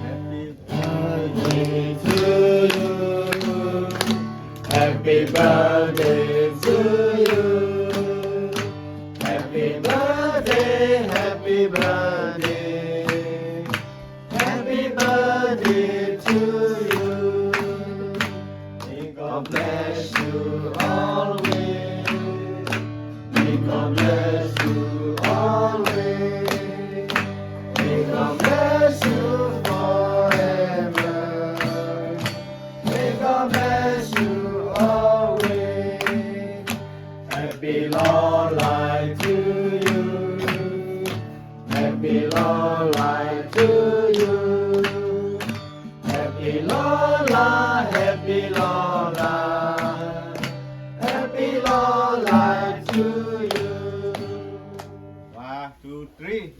happy birthday to you. Happy birthday to you. Happy birthday to you. Happy birthday, happy birthday. Happy birthday to you. May God bless you always. May God bless you always. May God bless you forever. May God bless you always. Happy long life to you. Happy long life to you. Happy long life, happy long life. Happy long life to you. 1, 2, 3.